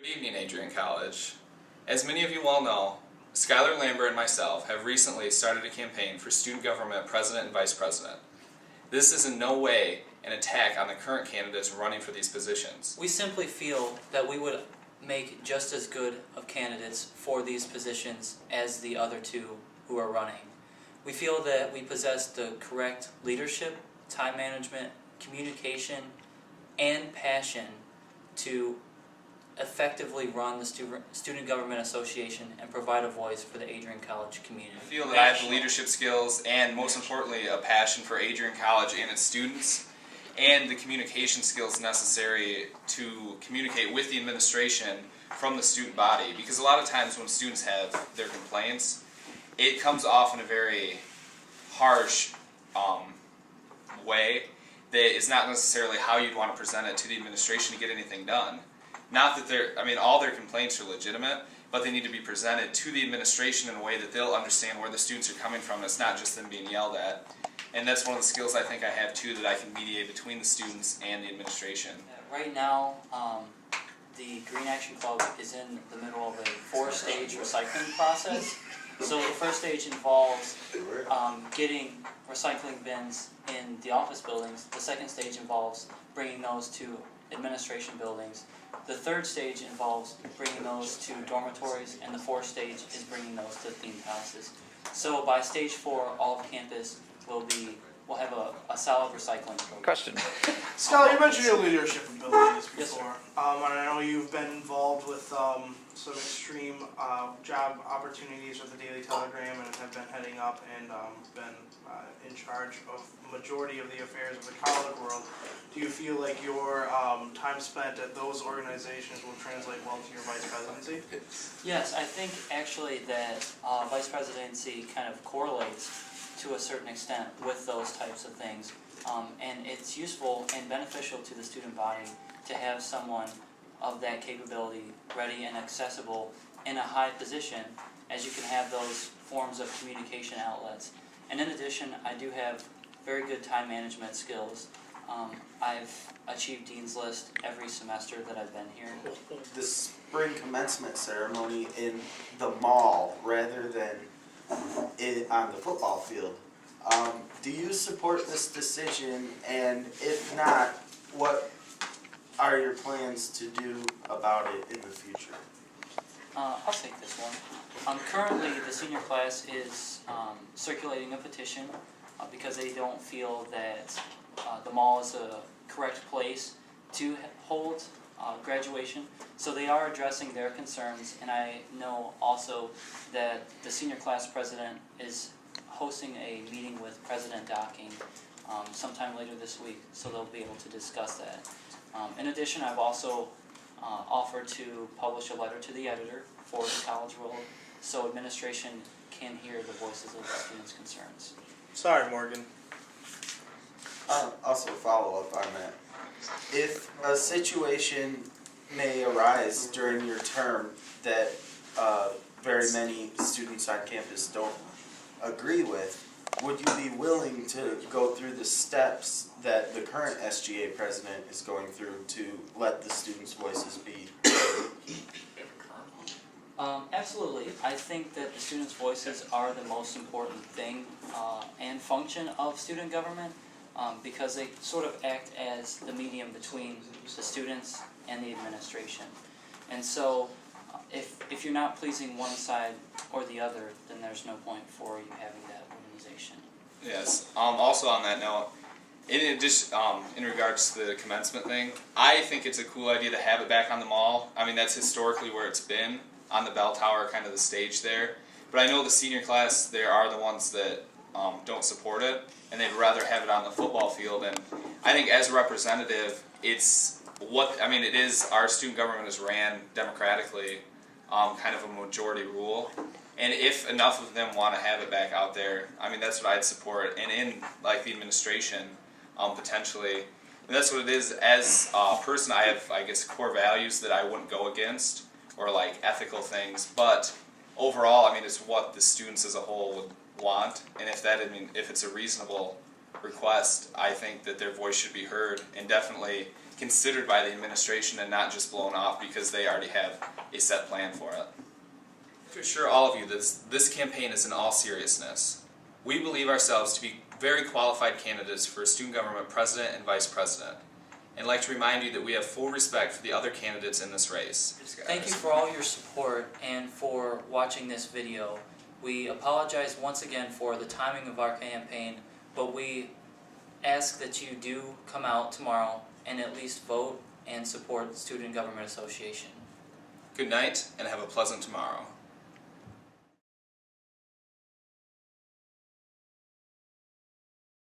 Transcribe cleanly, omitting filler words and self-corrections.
Good evening, Adrian College. As many of you well know, Skyler, Lambert, and myself have recently started a campaign for student government president and vice president. This is in no way an attack on the current candidates running for these positions. We simply feel that we would make just as good of candidates for these positions as the other two who are running. We feel that we possess the correct leadership, time management, communication, and passion to effectively run the Student Government Association and provide a voice for the Adrian College community. I feel that I have the leadership skills and, most importantly, a passion for Adrian College and its students, and the communication skills necessary to communicate with the administration from the student body. Because a lot of times when students have their complaints, it comes off in a very harsh way that is not necessarily how you'd want to present it to the administration to get anything done. Not that all their complaints are legitimate, but they need to be presented to the administration in a way that they'll understand where the students are coming from. It's not just them being yelled at. And that's one of the skills I think I have too, that I can mediate between the students and the administration. Right now, the Green Action Club is in the middle of a 4-stage recycling process. So the first stage involves getting recycling bins in the office buildings. The second stage involves bringing those to administration buildings. The third stage involves bringing those to dormitories, and the fourth stage is bringing those to themed houses. So by stage 4, all of campus will have a solid recycling program. Question. Skyler, you mentioned your leadership abilities Yes, sir. before, and I know you've been involved with some extreme job opportunities with the Daily Telegram and have been heading up and been in charge of the majority of the affairs of the college world. Do you feel like your time spent at those organizations will translate well to your vice presidency? Yes, I think actually that vice presidency kind of correlates to a certain extent with those types of things. And it's useful and beneficial to the student body to have someone of that capability ready and accessible in a high position, as you can have those forms of communication outlets. And in addition, I do have very good time management skills. I've achieved Dean's List every semester that I've been here. The spring commencement ceremony in the mall rather than on the football field. Do you support this decision, and if not, what are your plans to do about it in the future? I'll take this one. Currently, the senior class is circulating a petition because they don't feel that the mall is a correct place to hold graduation. So they are addressing their concerns, and I know also that the senior class president is hosting a meeting with President Docking sometime later this week, so they'll be able to discuss that. In addition, I've also offered to publish a letter to the editor for the College World so administration can hear the voices of the students' concerns. Sorry, Morgan. Also follow up on that. If a situation may arise during your term that very many students on campus don't agree with, would you be willing to go through the steps that the current SGA president is going through to let the students' voices be heard? Absolutely. I think that the students' voices are the most important thing and function of student government because they sort of act as the medium between the students and the administration. And so if you're not pleasing one side or the other, then there's no point for you having that organization. Yes. Also on that note, in addition, in regards to the commencement thing, I think it's a cool idea to have it back on the mall. I mean, that's historically where it's been, on the bell tower, kind of the stage there. But I know the senior class, they are the ones that don't support it, and they'd rather have it on the football field. And I think as a representative, it is, our student government is ran democratically, kind of a majority rule. And if enough of them want to have it back out there, I mean, that's what I'd support. And in, like, the administration, potentially, and that's what it is. As a person, I have, I guess, core values that I wouldn't go against, or, like, ethical things. But overall, I mean, it's what the students as a whole would want. And if it's a reasonable request, I think that their voice should be heard. And definitely considered by the administration and not just blown off because they already have a set plan for it. To assure all of you that this campaign is in all seriousness, we believe ourselves to be very qualified candidates for student government president and vice president, and like to remind you that we have full respect for the other candidates in this race. Thank you for all your support and for watching this video. We apologize once again for the timing of our campaign, but we ask that you do come out tomorrow and at least vote and support the Student Government Association. Good night and have a pleasant tomorrow.